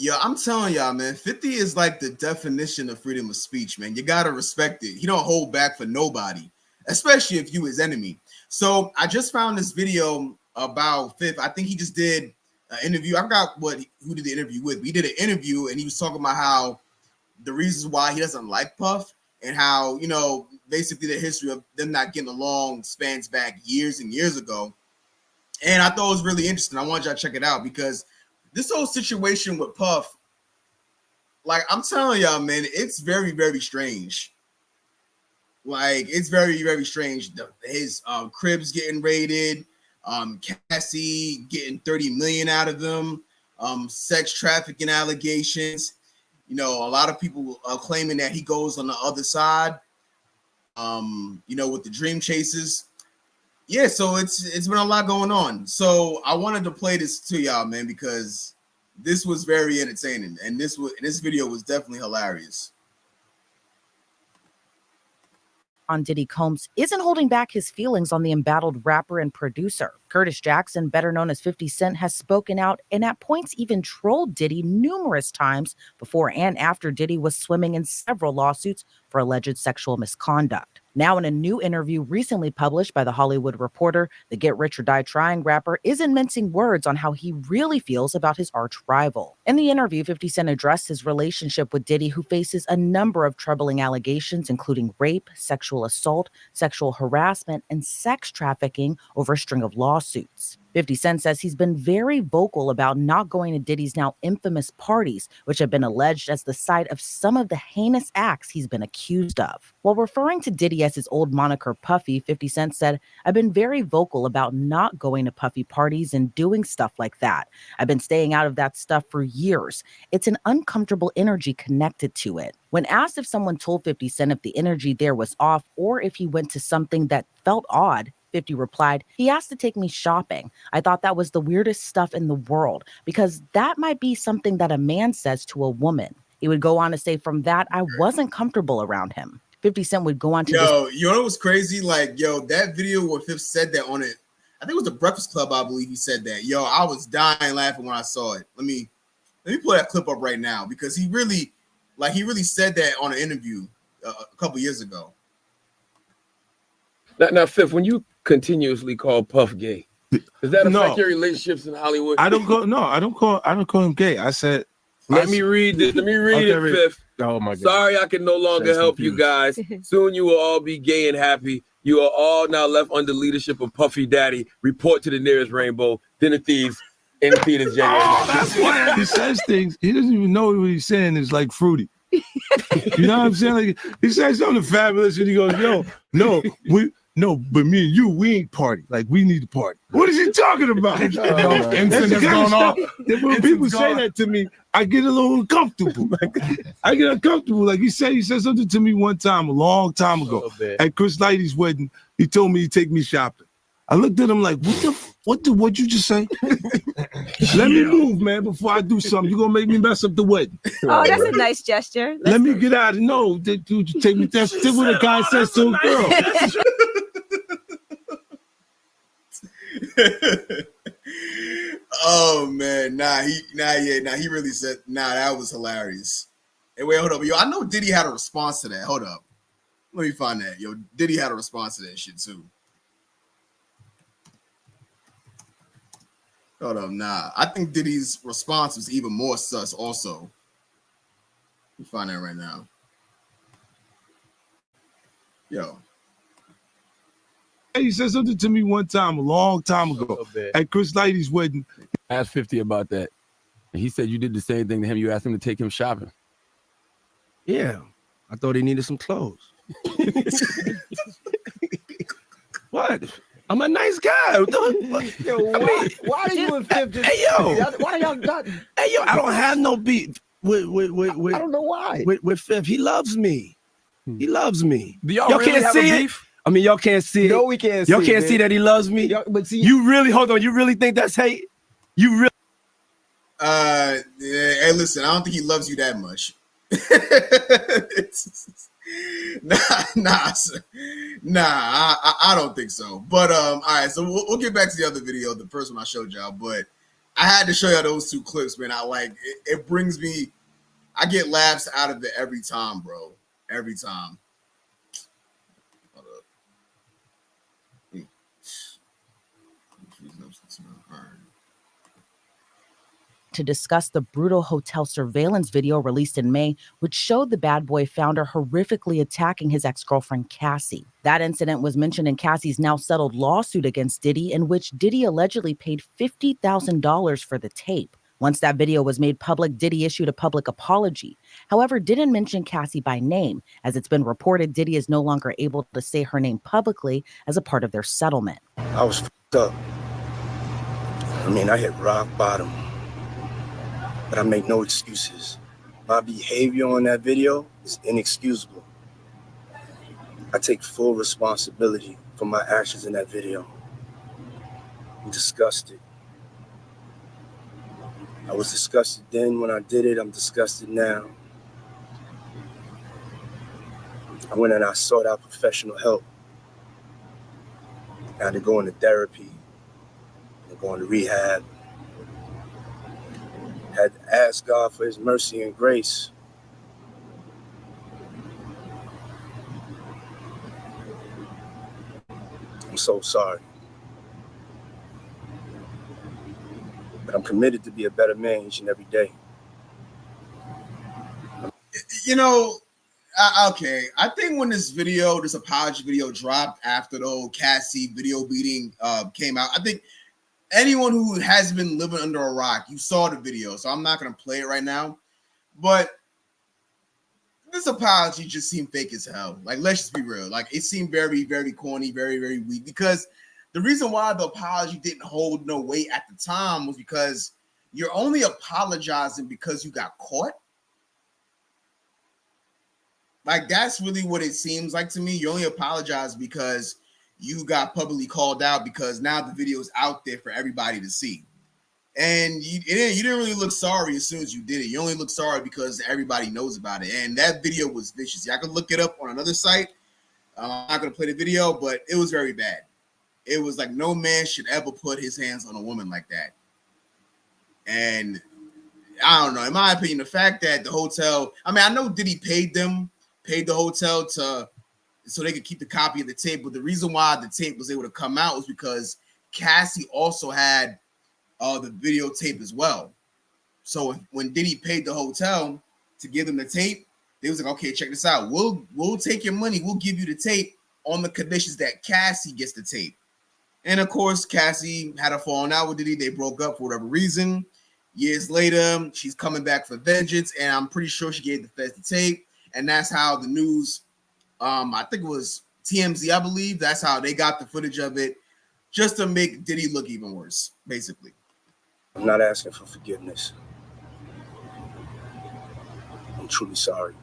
Yeah, I'm telling y'all, man, 50 is like the definition of freedom of speech, man. You gotta respect it. He don't hold back for nobody, especially if you his enemy. So I just found this video about Fifth. I think he just did an interview. I forgot who did the interview with. But he did an interview and he was talking about how the reasons why he doesn't like Puff and how, you know, basically the history of them not getting along spans back years and years ago. And I thought it was really interesting. I wanted y'all to check it out because this whole situation with Puff, like I'm telling y'all, man, it's very, very strange. Like it's very, very strange. His cribs getting raided, Cassie getting 30 million out of them, sex trafficking allegations. You know, a lot of people are claiming that he goes on the other side. You know, with the dream chasers. Yeah, so it's been a lot going on. So I wanted to play this to y'all, man, because this was very entertaining, and this video was definitely hilarious. On Diddy Combs isn't holding back his feelings on the embattled rapper and producer. Curtis Jackson, better known as 50 Cent, has spoken out and at points even trolled Diddy numerous times before and after Diddy was swimming in several lawsuits for alleged sexual misconduct. Now, in a new interview recently published by The Hollywood Reporter, the Get Rich or Die Trying rapper isn't mincing words on how he really feels about his arch rival. In the interview, 50 Cent addressed his relationship with Diddy, who faces a number of troubling allegations, including rape, sexual assault, sexual harassment, and sex trafficking over a string of lawsuits. 50 Cent says he's been very vocal about not going to Diddy's now infamous parties, which have been alleged as the site of some of the heinous acts he's been accused of. While referring to Diddy as his old moniker Puffy, 50 Cent said, "I've been very vocal about not going to Puffy parties and doing stuff like that. I've been staying out of that stuff for years. It's an uncomfortable energy connected to it." When asked if someone told 50 Cent if the energy there was off or if he went to something that felt odd, 50 replied, "He asked to take me shopping. I thought that was the weirdest stuff in the world because that might be something that a man says to a woman." He would go on to say, "From that, I wasn't comfortable around him." 50 Cent would go on to you know what was crazy? Like, that video where 50 said that on it, I think it was the Breakfast Club, I believe he said that. I was dying laughing when I saw it. Let me pull that clip up right now because he really said that on an interview a couple years ago. Now, Fifth, when you continuously call Puff gay, does that affect your relationships in Hollywood? I don't call him gay. I said, let me read it, Fifth. Oh my God. Sorry, I can no longer help you guys. Soon you will all be gay and happy. You are all now left under leadership of Puffy Daddy. Report to the nearest rainbow. Dinner Thieves in theaters January. That's why he says things. He doesn't even know what he's saying is like fruity. You know what I'm saying? Like he says something fabulous and he goes, but me and you, we ain't party. Like we need to party. What is he talking about? That's the kind of stuff that when people say that to me, I get a little uncomfortable. I get uncomfortable. Like he said something to me one time, a long time ago, at Chris Lighty's wedding. He told me he'd take me shopping. I looked at him like, what'd you just say? Let me move, man, before I do something. You're gonna make me mess up the wedding. Oh, that's a nice gesture. Let me get out. No, dude, you take me. That's what a guy says to a girl. Oh man, he really said, that was hilarious. Hey, wait, hold up, I know Diddy had a response to that. Hold up, let me find that. Diddy had a response to that shit too. Hold up, I think Diddy's response was even more sus. Also, let me find that right now. He said something to me one time, a long time ago, at Chris Lighty's wedding. I asked 50 about that. And he said you did the same thing to him. You asked him to take him shopping. Yeah, I thought he needed some clothes. What? I'm a nice guy. Why are you in 50? Hey, yo. Why are y'all not? Hey, yo, I don't have no beef with I don't know why. With Fifth. He loves me. He loves me. Do y'all really can't have see a it? beef? I mean, y'all can't see it. No, we can't see Y'all it. can't see that he loves me. But see, you really, hold on, you really think that's hate? You really? Hey, listen, I don't think he loves you that much. I don't think so. But all right, so we'll get back to the other video, the first one I showed y'all. But I had to show you those two clips, man. It brings me, I get laughs out of it every time, bro. Every time. Hold up. To discuss the brutal hotel surveillance video released in May, which showed the bad boy founder horrifically attacking his ex-girlfriend, Cassie. That incident was mentioned in Cassie's now settled lawsuit against Diddy, in which Diddy allegedly paid $50,000 for the tape. Once that video was made public, Diddy issued a public apology. However, didn't mention Cassie by name. As it's been reported, Diddy is no longer able to say her name publicly as a part of their settlement. I was fucked up. I mean, I hit rock bottom. But I make no excuses. My behavior on that video is inexcusable. I take full responsibility for my actions in that video. I'm disgusted. I was disgusted then when I did it. I'm disgusted now. I went and I sought out professional help. I had to go into therapy, and go into rehab. Had to ask God for his mercy and grace. I'm so sorry. But I'm committed to be a better man each and every day. You know, okay. I think when this apology video dropped after the old Cassie video beating came out, I think anyone who has been living under a rock, you saw the video, so I'm not going to play it right now. But this apology just seemed fake as hell. Like, let's just be real. Like, it seemed very, very corny, very, very weak. Because the reason why the apology didn't hold no weight at the time was because you're only apologizing because you got caught. Like, that's really what it seems like to me. You only apologize because you got publicly called out, because now the video is out there for everybody to see. And you didn't really look sorry as soon as you did it. You only look sorry because everybody knows about it. And that video was vicious. Yeah, I could look it up on another site. I'm not going to play the video, but it was very bad. It was like no man should ever put his hands on a woman like that. And I don't know. In my opinion, the fact that the hotel, I mean, I know Diddy paid the hotel so they could keep the copy of the tape. But the reason why the tape was able to come out was because Cassie also had the videotape as well. So when Diddy paid the hotel to give them the tape, they was like, okay, check this out. We'll take your money. We'll give you the tape on the conditions that Cassie gets the tape. And of course, Cassie had a falling out with Diddy. They broke up for whatever reason. Years later, she's coming back for vengeance, and I'm pretty sure she gave the feds the tape. And that's how the news, I think it was TMZ, I believe. That's how they got the footage of it, just to make Diddy look even worse, basically. I'm not asking for forgiveness. I'm truly sorry.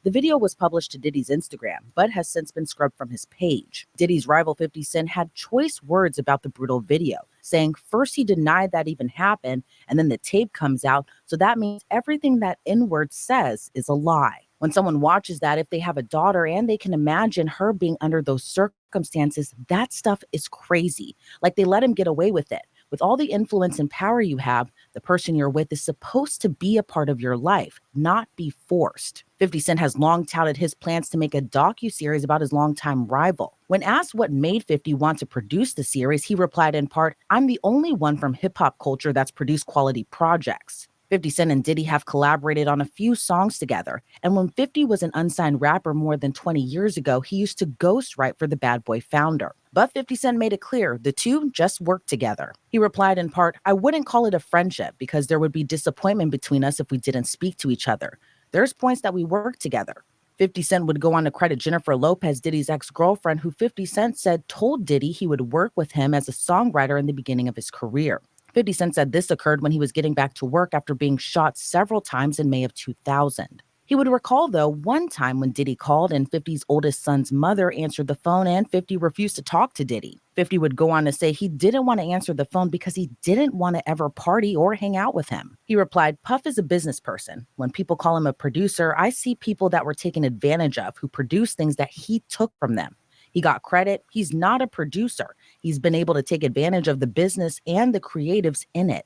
The video was published to Diddy's Instagram, but has since been scrubbed from his page. Diddy's rival 50 Cent had choice words about the brutal video, saying first he denied that even happened, and then the tape comes out, so that means everything that N-word says is a lie. When someone watches that, if they have a daughter and they can imagine her being under those circumstances, that stuff is crazy. Like, they let him get away with it. With all the influence and power you have, the person you're with is supposed to be a part of your life, not be forced. 50 Cent has long touted his plans to make a docuseries about his longtime rival. When asked what made 50 want to produce the series, he replied in part, "I'm the only one from hip-hop culture that's produced quality projects." 50 Cent and Diddy have collaborated on a few songs together, and when 50 was an unsigned rapper more than 20 years ago, he used to ghostwrite for the Bad Boy founder. But 50 Cent made it clear the two just worked together. He replied in part, "I wouldn't call it a friendship because there would be disappointment between us if we didn't speak to each other. There's points that we work together." 50 Cent would go on to credit Jennifer Lopez, Diddy's ex-girlfriend, who 50 Cent said told Diddy he would work with him as a songwriter in the beginning of his career. 50 Cent said this occurred when he was getting back to work after being shot several times in May of 2000. He would recall, though, one time when Diddy called and 50's oldest son's mother answered the phone and 50 refused to talk to Diddy. 50 would go on to say he didn't want to answer the phone because he didn't want to ever party or hang out with him. He replied, "Puff is a business person. When people call him a producer, I see people that were taken advantage of who produce things that he took from them. He got credit. He's not a producer. He's been able to take advantage of the business and the creatives in it.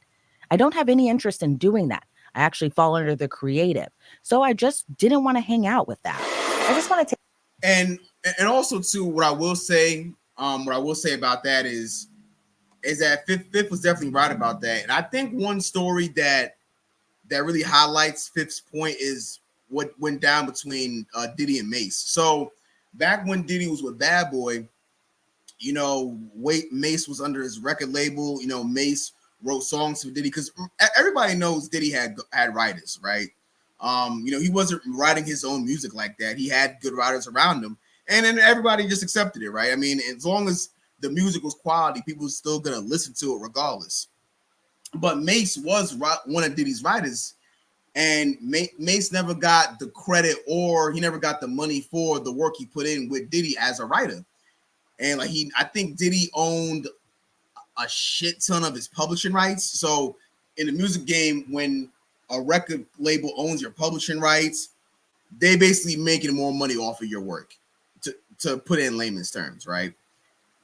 I don't have any interest in doing that. I actually fall under the creative. So I just didn't want to hang out with that. I just want to take. And also too, what I will say about that is that Fifth was definitely right about that. And I think one story that really highlights Fifth's point is what went down between Diddy and Mace. So back when Diddy was with Bad Boy, Mace was under his record label. Mace wrote songs for Diddy because everybody knows Diddy had writers, right? He wasn't writing his own music like that. He had good writers around him, and then everybody just accepted it, right? I mean, as long as the music was quality, people were still gonna listen to it regardless. But Mace was one of Diddy's writers, and Mace never got the credit, or he never got the money for the work he put in with Diddy as a writer. And I think Diddy owned a shit ton of his publishing rights. So in the music game, when a record label owns your publishing rights, they basically making more money off of your work, to put it in layman's terms, right?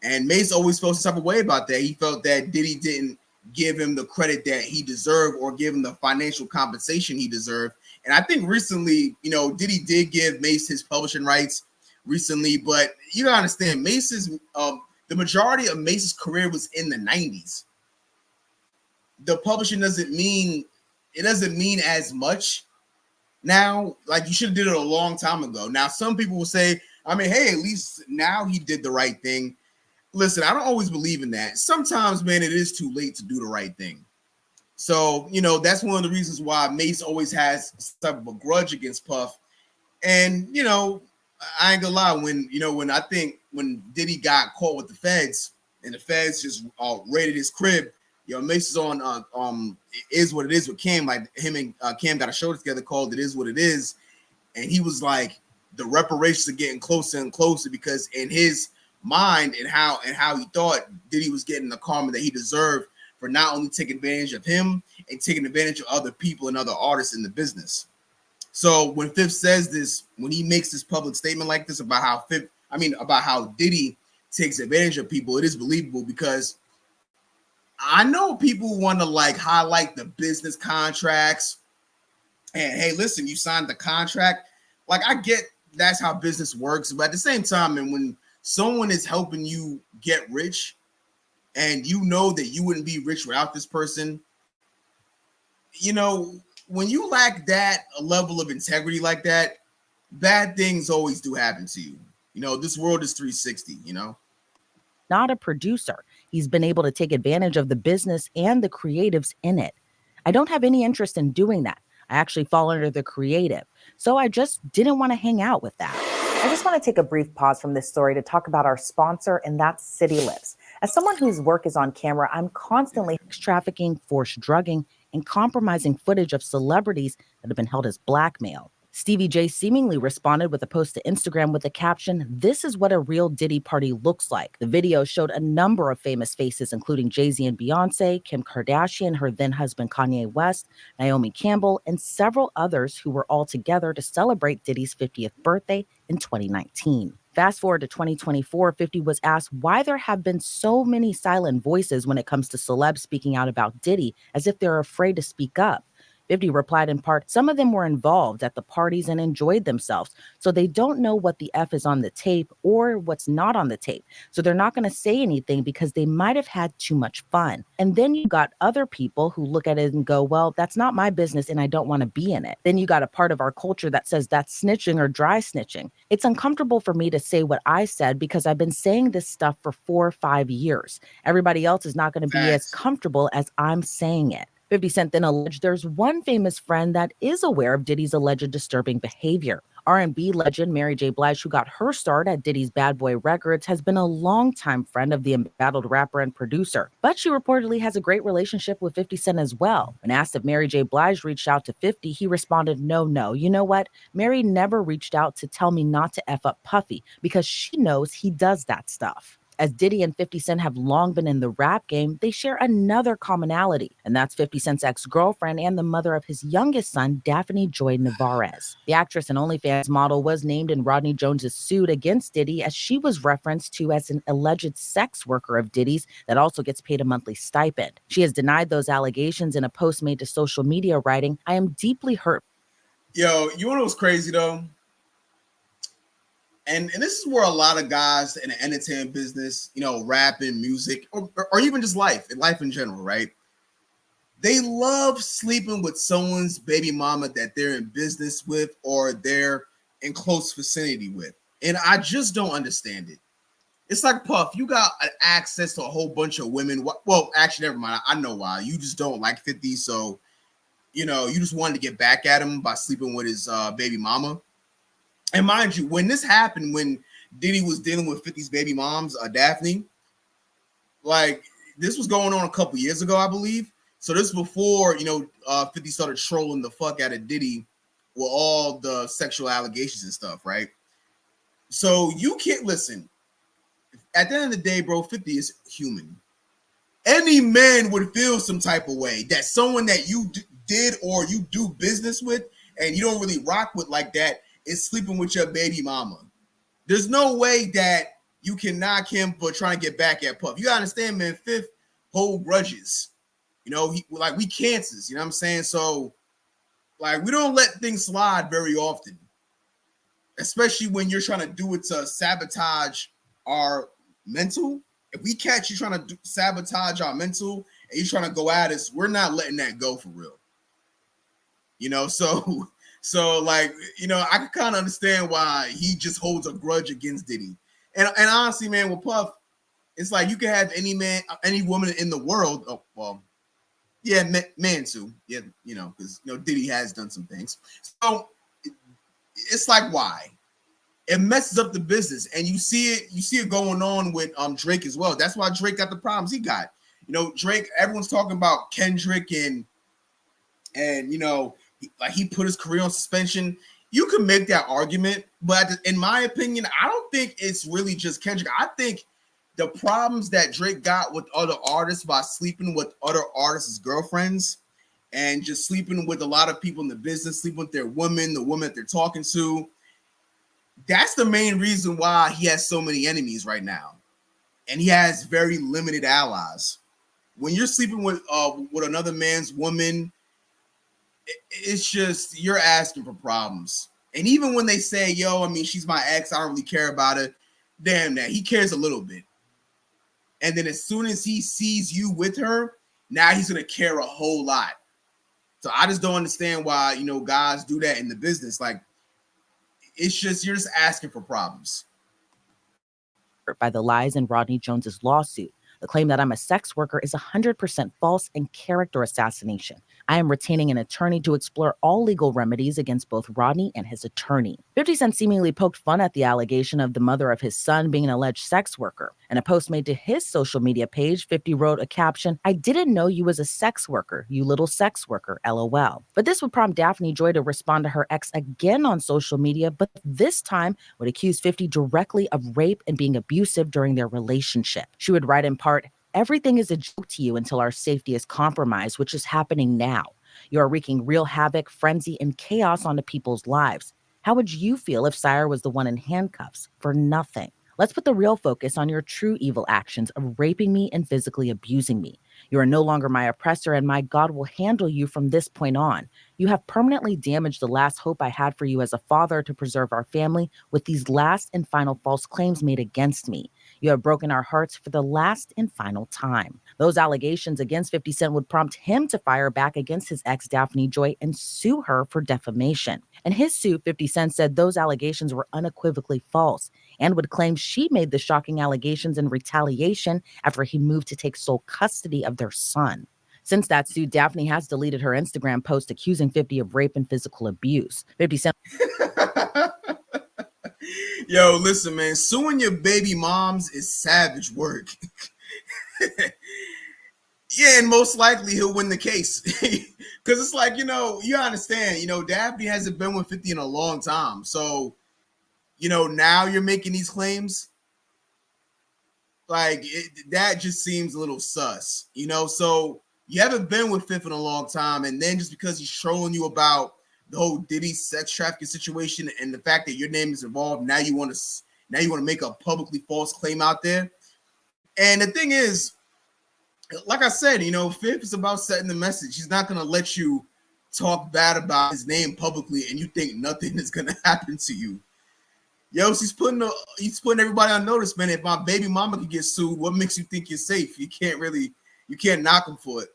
And Mace always felt some type of way about that. He felt that Diddy didn't give him the credit that he deserved or give him the financial compensation he deserved. And I think recently, Diddy did give Mace his publishing rights recently, but you gotta understand, Mace's the majority of Mace's career was in the 90s. The publishing doesn't mean as much now. Like, you should have did it a long time ago. Now, some people will say, I mean, hey, at least now he did the right thing. Listen, I don't always believe in that. Sometimes, man, it is too late to do the right thing. So, that's one of the reasons why Mace always has some type of a grudge against Puff. And, I ain't gonna lie, when Diddy got caught with the feds and the feds just raided his crib, Mace is on It Is What It Is with Cam. Like, him and Cam got a show together called It Is What It Is. And he was like, the reparations are getting closer and closer, because in his mind and how he thought Diddy was getting the karma that he deserved for not only taking advantage of him and taking advantage of other people and other artists in the business. So when Fifth says this, when he makes this public statement like this about how Diddy takes advantage of people, it is believable, because I know people want to highlight the business contracts and, hey, listen, you signed the contract. Like, I get that's how business works, but at the same time, and when someone is helping you get rich and that you wouldn't be rich without this person, when you lack that level of integrity like that, bad things always do happen to you. This world is 360, Not a producer. He's been able to take advantage of the business and the creatives in it. I don't have any interest in doing that. I actually fall under the creative. So I just didn't want to hang out with that. I just want to take a brief pause from this story to talk about our sponsor, and that's City Lips. As someone whose work is on camera, I'm constantly trafficking, forced drugging, and compromising footage of celebrities that have been held as blackmail. Stevie J seemingly responded with a post to Instagram with the caption, "This is what a real Diddy party looks like." The video showed a number of famous faces, including Jay-Z and Beyonce, Kim Kardashian, her then husband Kanye West, Naomi Campbell, and several others who were all together to celebrate Diddy's 50th birthday in 2019. Fast forward to 2024, 50 was asked why there have been so many silent voices when it comes to celebs speaking out about Diddy, as if they're afraid to speak up. 50 replied in part, some of them were involved at the parties and enjoyed themselves, so they don't know what the F is on the tape or what's not on the tape. So they're not going to say anything because they might have had too much fun. And then you got other people who look at it and go, well, that's not my business and I don't want to be in it. Then you got a part of our culture that says that's snitching or dry snitching. It's uncomfortable for me to say what I said because I've been saying this stuff for 4 or 5 years. Everybody else is not going to be as comfortable as I'm saying it. 50 Cent then alleged there's one famous friend that is aware of Diddy's alleged disturbing behavior. R&B legend Mary J. Blige, who got her start at Diddy's Bad Boy Records, has been a longtime friend of the embattled rapper and producer. But she reportedly has a great relationship with 50 Cent as well. When asked if Mary J. Blige reached out to 50, he responded, no. You know what? Mary never reached out to tell me not to F up Puffy because she knows he does that stuff. As Diddy and 50 Cent have long been in the rap game, they share another commonality, and that's 50 Cent's ex-girlfriend and the mother of his youngest son, Daphne Joy Navarez. The actress and OnlyFans model was named in Rodney Jones's suit against Diddy as she was referenced to as an alleged sex worker of Diddy's that also gets paid a monthly stipend. She has denied those allegations in a post made to social media, writing, "I am deeply hurt." Yo, you know what's crazy though? And this is where a lot of guys in the entertainment business, you know, rapping, music, or even just life in general, right? They love sleeping with someone's baby mama that they're in business with or they're in close vicinity with. And I just don't understand it. It's like, Puff, you got access to a whole bunch of women. Well, actually, never mind. I know why. You just don't like 50, so, you know, you just wanted to get back at him by sleeping with his baby mama. And mind you, when this happened, when Diddy was dealing with 50's baby moms, Daphne, like this was going on a couple years ago, I believe. So this is before, you know, 50 started trolling the fuck out of Diddy with all the sexual allegations and stuff, right? So you can't listen. At the end of the day, bro, 50 is human. Any man would feel some type of way that someone that you did or you do business with and you don't really rock with like that is sleeping with your baby mama. There's no way that you can knock him for trying to get back at Puff. You gotta understand, man, Fifth hold grudges. You know, we cancers, you know what I'm saying? So, like, we don't let things slide very often, especially when you're trying to do it to sabotage our mental. If we catch you trying to sabotage our mental and you're trying to go at us, we're not letting that go for real. You know, so like, you know, I can kind of understand why he just holds a grudge against Diddy. And honestly, man, with Puff, it's like you can have any man, any woman in the world. Oh, well, yeah, man too. Yeah, you know, because, you know, Diddy has done some things. So it's like, why? It messes up the business. And you see it going on with Drake as well. That's why Drake got the problems he got. You know, Drake, everyone's talking about Kendrick and you know, he put his career on suspension. You can make that argument, but in my opinion, I don't think it's really just Kendrick. I think the problems that Drake got with other artists by sleeping with other artists' girlfriends and just sleeping with a lot of people in the business, sleeping with their women, the women that they're talking to, that's the main reason why he has so many enemies right now. And he has very limited allies. When you're sleeping with another man's woman, it's just, you're asking for problems. And even when they say, yo, I mean, she's my ex, I don't really care about it. Damn that, he cares a little bit. And then as soon as he sees you with her, now he's going to care a whole lot. So I just don't understand why, you know, guys do that in the business. Like, it's just, you're just asking for problems. By the lies in Rodney Jones's lawsuit. The claim that I'm a sex worker is 100% false and character assassination. I am retaining an attorney to explore all legal remedies against both Rodney and his attorney. 50 Cent seemingly poked fun at the allegation of the mother of his son being an alleged sex worker. In a post made to his social media page, 50 wrote a caption, "I didn't know you was a sex worker, you little sex worker, LOL." But this would prompt Daphne Joy to respond to her ex again on social media, but this time would accuse 50 directly of rape and being abusive during their relationship. She would write in part, "Everything is a joke to you until our safety is compromised, which is happening now. You are wreaking real havoc, frenzy, and chaos onto people's lives. How would you feel if Zaire was the one in handcuffs for nothing? Let's put the real focus on your true evil actions of raping me and physically abusing me. You are no longer my oppressor, and my God will handle you from this point on. You have permanently damaged the last hope I had for you as a father to preserve our family with these last and final false claims made against me. You have broken our hearts for the last and final time." Those allegations against 50 Cent would prompt him to fire back against his ex Daphne Joy and sue her for defamation. In his suit, 50 Cent said those allegations were unequivocally false and would claim she made the shocking allegations in retaliation after he moved to take sole custody of their son. Since that suit, Daphne has deleted her Instagram post accusing 50 of rape and physical abuse. 50 Cent. Yo, listen, man, suing your baby moms is savage work. Yeah, and most likely he'll win the case. Because it's like, you know, you understand, you know, Daphne hasn't been with 50 in a long time. So, you know, now you're making these claims. like that just seems a little sus, you know. So you haven't been with Fifth in a long time, and then just because he's trolling you about the whole Diddy sex trafficking situation and the fact that your name is involved, now you want to make a publicly false claim out there. And the thing is, like I said, you know, Fifth is about setting the message. He's not gonna let you talk bad about his name publicly and you think nothing is gonna happen to you. Yo, he's putting everybody on notice, man. If my baby mama can get sued, what makes you think you're safe? You can't knock him for it.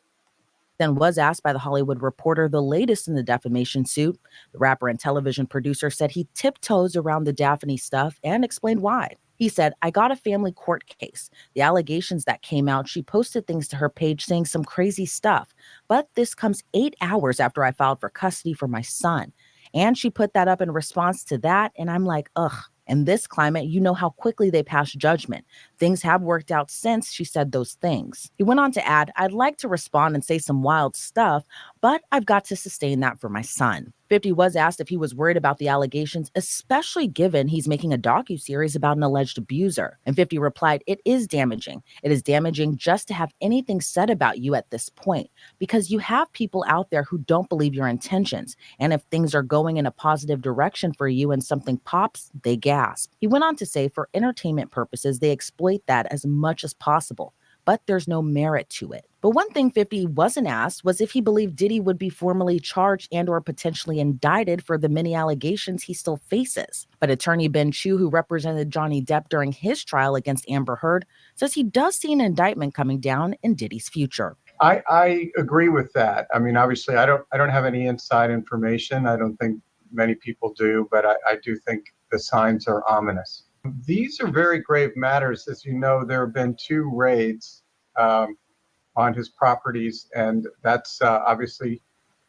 Then was asked by The Hollywood Reporter the latest in the defamation suit. The rapper and television producer said he tiptoes around the Daphne stuff and explained why. He said, I got a family court case. The allegations that came out, she posted things to her page saying some crazy stuff. But this comes 8 hours after I filed for custody for my son. And she put that up in response to that. And I'm like, ugh. In this climate, you know how quickly they pass judgment. Things have worked out since she said those things. He went on to add, I'd like to respond and say some wild stuff, but I've got to sustain that for my son. 50 was asked if he was worried about the allegations, especially given he's making a docuseries about an alleged abuser. And 50 replied, it is damaging. It is damaging just to have anything said about you at this point, because you have people out there who don't believe your intentions. And if things are going in a positive direction for you and something pops, they gasp. He went on to say, for entertainment purposes, they exploit that as much as possible, but there's no merit to it. But one thing 50 wasn't asked was if he believed Diddy would be formally charged and or potentially indicted for the many allegations he still faces. But attorney Ben Chu, who represented Johnny Depp during his trial against Amber Heard, says he does see an indictment coming down in Diddy's future. I agree with that. I mean, obviously, I don't have any inside information. I don't think many people do, but I do think the signs are ominous. These are very grave matters. As you know, there have been 2 raids on his properties, and that's obviously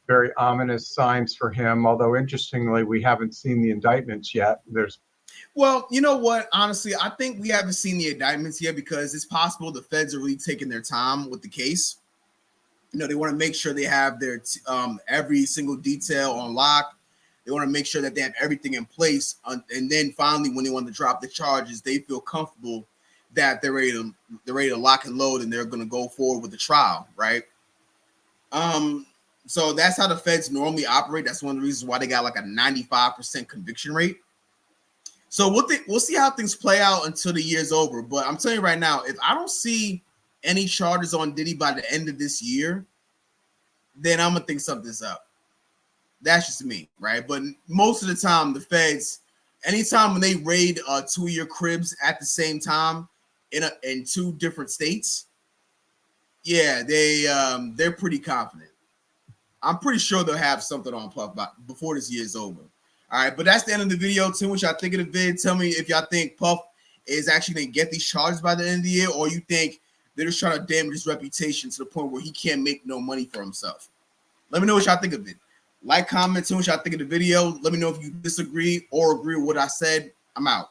very ominous signs for him. Although, interestingly, we haven't seen the indictments yet. Well, you know what? Honestly, I think we haven't seen the indictments yet because it's possible the feds are really taking their time with the case. You know, they want to make sure they have their every single detail on lock. They want to make sure that they have everything in place. And then finally, when they want to drop the charges, they feel comfortable that they're ready to lock and load and they're going to go forward with the trial, right? So that's how the feds normally operate. That's one of the reasons why they got like a 95% conviction rate. So we'll see how things play out until the year's over. But I'm telling you right now, if I don't see any charges on Diddy by the end of this year, then I'm going to think something's up. That's just me, right? But most of the time, the feds, anytime when they raid 2 of your cribs at the same time in 2 different states, yeah, they're pretty confident. I'm pretty sure they'll have something on Puff before this year is over. All right, but that's the end of the video. Tell me what y'all think of the vid. Tell me if y'all think Puff is actually going to get these charges by the end of the year, or you think they're just trying to damage his reputation to the point where he can't make no money for himself. Let me know what y'all think of it. Like, comment, tell me what y'all think of the video. Let me know if you disagree or agree with what I said. I'm out.